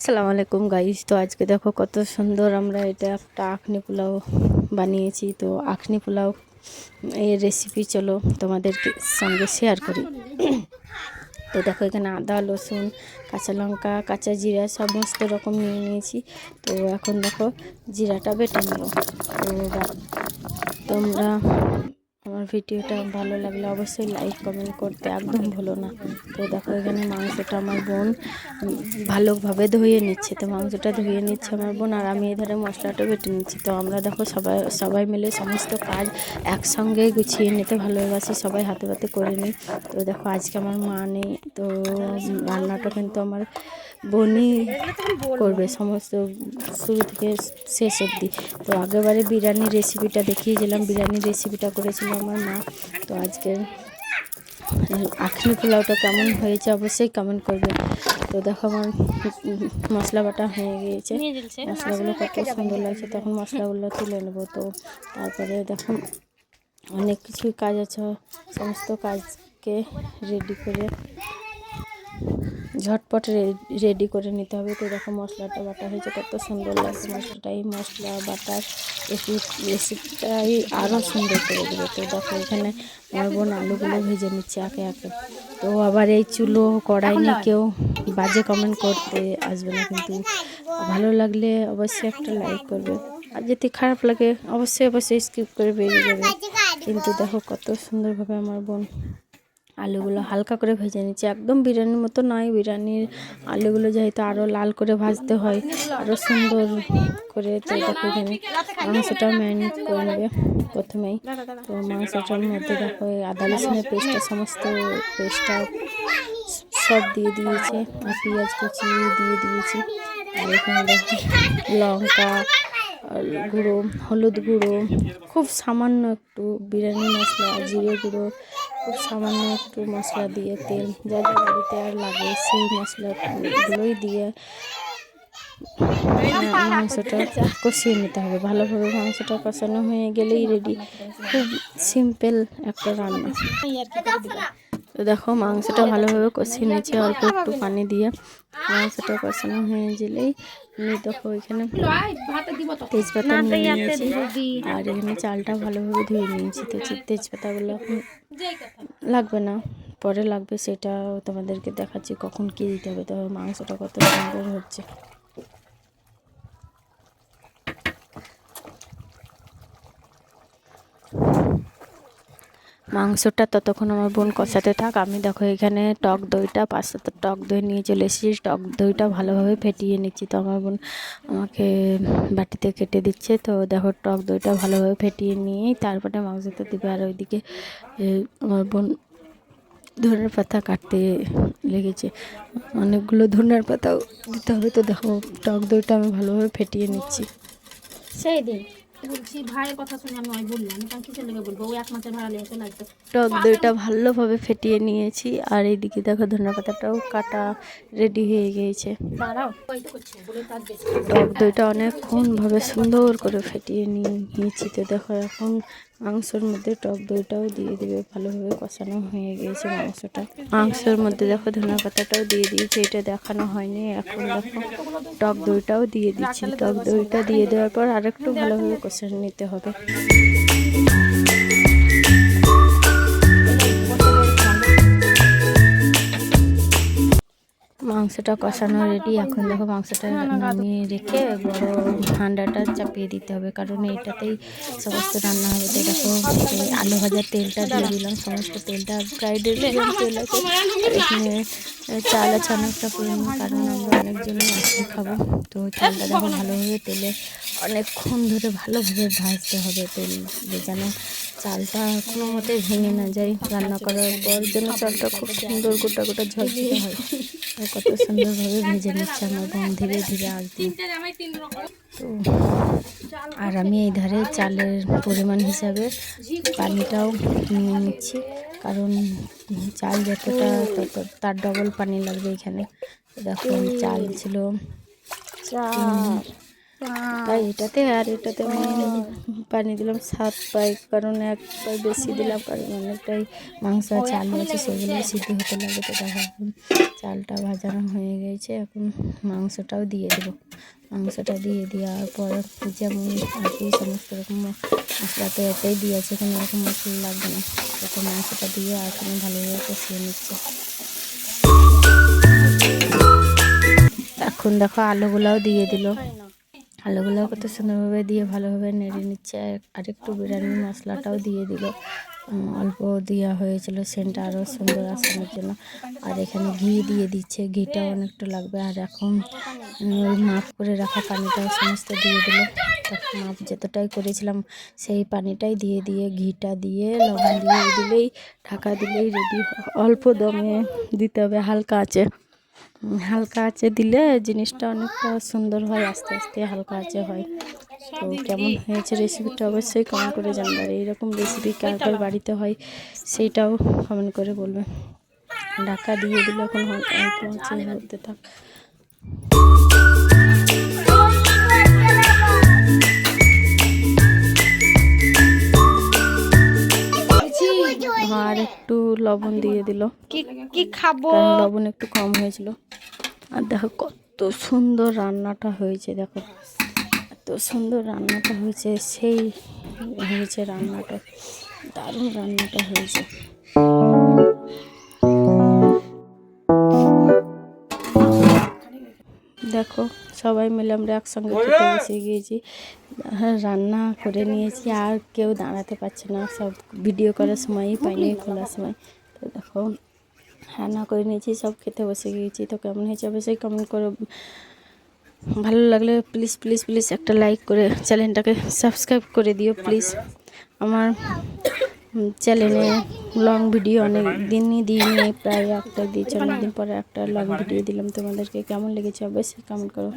আসসালামু আলাইকুম গাইস। তো আজকে দেখো কত সুন্দর আমরা এটা একটা আখনি পোলাও বানিয়েছি। তো আখনি পোলাও এর রেসিপি চলো তোমাদেরকে সঙ্গে শেয়ার করি। তো দেখো এখানে আদা, রসুন, কাঁচা লঙ্কা, কাঁচা জিরা সমস্ত রকম নিয়ে নিয়েছি। তো এখন দেখো জিরাটা বেটে নিও। তো তোমরা আমার ভিডিওটা ভালো লাগলে অবশ্যই লাইক কমেন্ট করতে একদম ভুলো না। তো দেখো এখানে মাংসটা আমার বোন ভালোভাবে ধুয়ে নিচ্ছে। তো মাংসটা ধুয়ে নিচ্ছে আমার বোন, আর আমি এধারে মশলাটা বেটে নিচ্ছি। তো আমরা দেখো সবাই সবাই মিলে সমস্ত কাজ একসঙ্গে গুছিয়ে নিতে ভালোবাসি, সবাই হাতে হাতে করে নিই। তো দেখো আজকে আমার মা নেই, তো রান্নাটা কিন্তু আমার বোনই করবে সমস্ত শুরু থেকে শেষ অবধি। তো আগেবারে বিরিয়ানির রেসিপিটা দেখিয়েছিলাম, বিরিয়ানির রেসিপিটা করেছিল আমার মা। তো আজকে আখনি পোলাওটা কেমন হয়েছে অবশ্যই কমেন্ট করবে। তো দেখো আমার মশলা বাটা হয়ে গিয়েছে, মশলাগুলো কত সুন্দর লাগছে। তখন মশলাগুলো তুলে নেবো। তো তারপরে দেখো অনেক কিছুই কাজ আছে, সমস্ত কাজকে রেডি করে ঝটপট রেডি করে নিতে হবে। তো দেখো মশলাটা বাটা হয়েছে, কত সুন্দর লাগছে মশলাটা। এই মশলা বাটার রেসিপিটাই আরও সুন্দর করে দেবে। তো দেখো এখানে আমার বোন আলুগুলো ভেজে নিচ্ছে একে একে। তো আবার এই চুলো কড়াই নিয়ে কেউ বাজে কমেন্ট করতে আসবে না, কিন্তু ভালো লাগলে অবশ্যই একটা লাইক করবে, আর যদি খারাপ লাগে অবশ্যই স্কিপ করে বেরিয়ে যাবে। কিন্তু দেখো কত সুন্দরভাবে আমার বোন আলুগুলো হালকা করে ভেজে নিচ্ছে, একদম বিরিয়ানির মতো নয়। বিরিয়ানির আলুগুলো যেহেতু আরও লাল করে ভাজতে হয়, আরও সুন্দর করে। তো দেখো এখানে মাংসটা ম্যারিনেট করে নেবে প্রথমেই। তো মাংসটার মধ্যে দেখো আদা রসুনের পেস্টটা সমস্ত পেস্টটা সব দিয়ে দিয়েছে, আর পেঁয়াজ কুচি দিয়ে দিয়েছি। আর এখানে দেখো লঙ্কা গুঁড়ো, হলুদ গুঁড়ো, খুব সামান্য একটু বিরিয়ানি মশলা, জিরে গুঁড়ো, খুব সামান্য একটু মশলা দিয়ে তেল যা যা বাড়িতে আর লাগে সেই মশলাগুলোই দিয়ে মাংসটা কষিয়ে নিতে হবে ভালোভাবে। মাংসটা কষানো হয়ে গেলেই রেডি, খুব সিম্পল একটা রান্না। তো দেখো মাংসটা ভালোভাবে কষিয়ে নিয়েছি অল্প একটু পানি দিয়ে। মাংসটা কষানো হয়ে গেলেই আমি দেখো এখানে তেজপাতা নিয়ে নিয়েছি, আর এখানে চালটা ভালোভাবে ধুয়ে নিয়েছি। তো তেজপাতাগুলো এখন লাগবে না, পরে লাগবে, সেটাও তোমাদেরকে দেখাচ্ছি কখন কী দিতে হবে। তো মাংসটা কত সুন্দর হচ্ছে। মাংসটা ততক্ষণ আমার বোন কষাতে থাক। আমি দেখো এখানে টক দইটা 500 টক দই নিয়ে চলে এসেছি, টক দইটা ভালোভাবে ফেটিয়ে নিচ্ছি। তো আমার বোন আমাকে বাটিতে কেটে দিচ্ছে। তো দেখো টক দইটা ভালোভাবে ফেটিয়ে নিয়েই তারপরে মাংসটা দিবে। আর ওইদিকে আমার বোন ধনের পাতা কাটতে লেগেছে, অনেকগুলো ধনের পাতাও দিতে হবে। তো দেখো টক দইটা আমি ভালোভাবে ফেটিয়ে নিচ্ছি। সেই দিন বলছি ভাইয়ের কথা শুনে আমি ওই বললাম, কারণ কিসের লেগে বলবো, ওই 1 মাসের ভাড়া লেগে চলে আসবে। টক দইটা ভালোভাবে ফেটিয়ে নিয়েছি, আর এইদিকে দেখো ধনে পাতাটাও কাটা রেডি হয়ে গিয়েছে। দাঁড়াও ওই তো করছে বলে তার বেশি টক দইটা অনেকক্ষণভাবে সুন্দর করে ফেটিয়ে নিয়েছি। তো দেখো এখন মাংসর মধ্যে টক দইটাও দিয়ে দেবে, ভালোভাবে কষানো হয়ে গিয়েছে মাংসটা। মাংসের মধ্যে দেখো ধনে পাতাটাও দিয়ে দিয়েছে, এটা দেখানো হয়নি। এখন দেখো টক দইটাও দিয়ে দিচ্ছি। টক দইটা দিয়ে দেওয়ার পর আরেকটু ভালোভাবে কষানো নিতে হবে। মাংসটা কষানো রেডি। এখন দেখো মাংসটা নামিয়ে রেখে বড় হাঁড়িটা চাপিয়ে দিতে হবে, কারণ এটাতেই সমস্ত রান্না হবে। তো দেখো আলু ভাজার তেলটা দিয়ে দিলাম, সমস্ত তেলটা প্রায় 1.5 গ্রাম তেল আছে। আর এখানে চাল আছে অনেকটা পরিমাণ, কারণ আমরা অনেকজনই আজকে খাবো। তো চালটা দেখো ভালোভাবে তেলে অনেকক্ষণ ধরে ভালোভাবে ভাজতে হবে, তেল যেন চালটা কোনো মতে ভেঙে না যায়। রান্না করার পর যেন চালটা খুব সুন্দর গোটা গোটা ঝরঝরে হয়। আর কত সুন্দরভাবে ভেজে নিচ্ছে আমার বোন ধীরে ধীরে আঁচ দিয়ে। তো আর আমি এই ধারে চালের পরিমাণ হিসাবে পানিটাও নিয়ে নিচ্ছি, কারণ চাল যতটা তত তার ডবল পানি লাগবে এখানে। দেখো চাল ছিল তাই এটাতে আর এটাতে আমি পানি দিলাম 7 পাই, কারণ 1 পাই বেশি দিলাম, কারণ অনেকটাই মাংস আছে, আলু আছে, সেগুলো সিদ্ধ হতে লাগে। তো দেখো এখন চালটা ভাজানো হয়ে গেছে, এখন মাংসটাও দিয়ে দেবো। মাংসটা দিয়ে দেওয়ার পর যেমন আর কি সমস্ত রকম মশলা তো এতেই দিয়েছে, কোনো রকম মশলা লাগবে না। তো মাংসটা দিয়ে আর কোনো ভালোভাবে কষিয়ে নিচ্ছে। এখন দেখো আলুগুলাও দিয়ে দিল, আলুগুলাও কত সুন্দরভাবে দিয়ে ভালোভাবে নেড়ে নিচ্ছে। আর একটু বিরিয়ানি মশলাটাও দিয়ে দিল, অল্প দেওয়া হয়েছিল সেন্টটা আরও সুন্দর আসানোর জন্য। আর এখানে ঘি দিয়ে দিচ্ছে, ঘিটাও অনেকটা লাগবে। আর এখন ওই মাপ করে রাখা পানিটাও সমস্ত দিয়ে দিল। মাপ যতটাই করেছিলাম সেই পানিটাই দিয়ে ঘিটা দিয়ে লবণ দিয়ে দিলেই, ঢাকা দিলেই রেডি। অল্প দমে দিতে হবে, হালকা আছে, হালকা আঁচে দিলে জিনিসটা অনেকটা সুন্দর হয়, আস্তে আস্তে হালকা আঁচে হয়। তো কেমন হয়েছে রেসিপিটা অবশ্যই কমেন্ট করে জানবে। আর এইরকম রেসিপি কার কার বাড়িতে হয় সেইটাও কমেন্ট করে বলবে। ঢাকা দিয়ে দিলে এখন অল্প আঁচে হতে থাক। আর একটু লবণ দিয়ে দিল, কি খাবো, কারণ লবণ একটু কম হয়েছিল। আর দেখো কত সুন্দর রান্নাটা হয়েছে, দেখো এত সুন্দর রান্নাটা হয়েছে, সেই হয়েছে রান্নাটা, দারুণ রান্নাটা হয়েছে। দেখো সবাই মিলে আমরা একসঙ্গে খেতে বসে গিয়েছি, রান্না করে নিয়েছি, আর কেউ দাঁড়াতে পারছে না, সব ভিডিও করার সময়ই পাইনি, খোলার সময়। তো দেখো রান্না করে নিয়েছি, সব খেতে বসে গিয়েছি। তো কেমন হয়েছে অবশ্যই কমেন্ট করো। ভালো লাগলে প্লিজ প্লিজ প্লিজ একটা লাইক করে চ্যানেলটাকে সাবস্ক্রাইব করে দিও প্লিজ। আমার চ্যানেলে লং ভিডিও অনেক দিনই দিইনি, প্রায় একটা দিয়েছি, অনেকদিন পরে একটা লং ভিডিও দিলাম তোমাদেরকে। কেমন লেগেছে অবশ্যই কমেন্ট করো।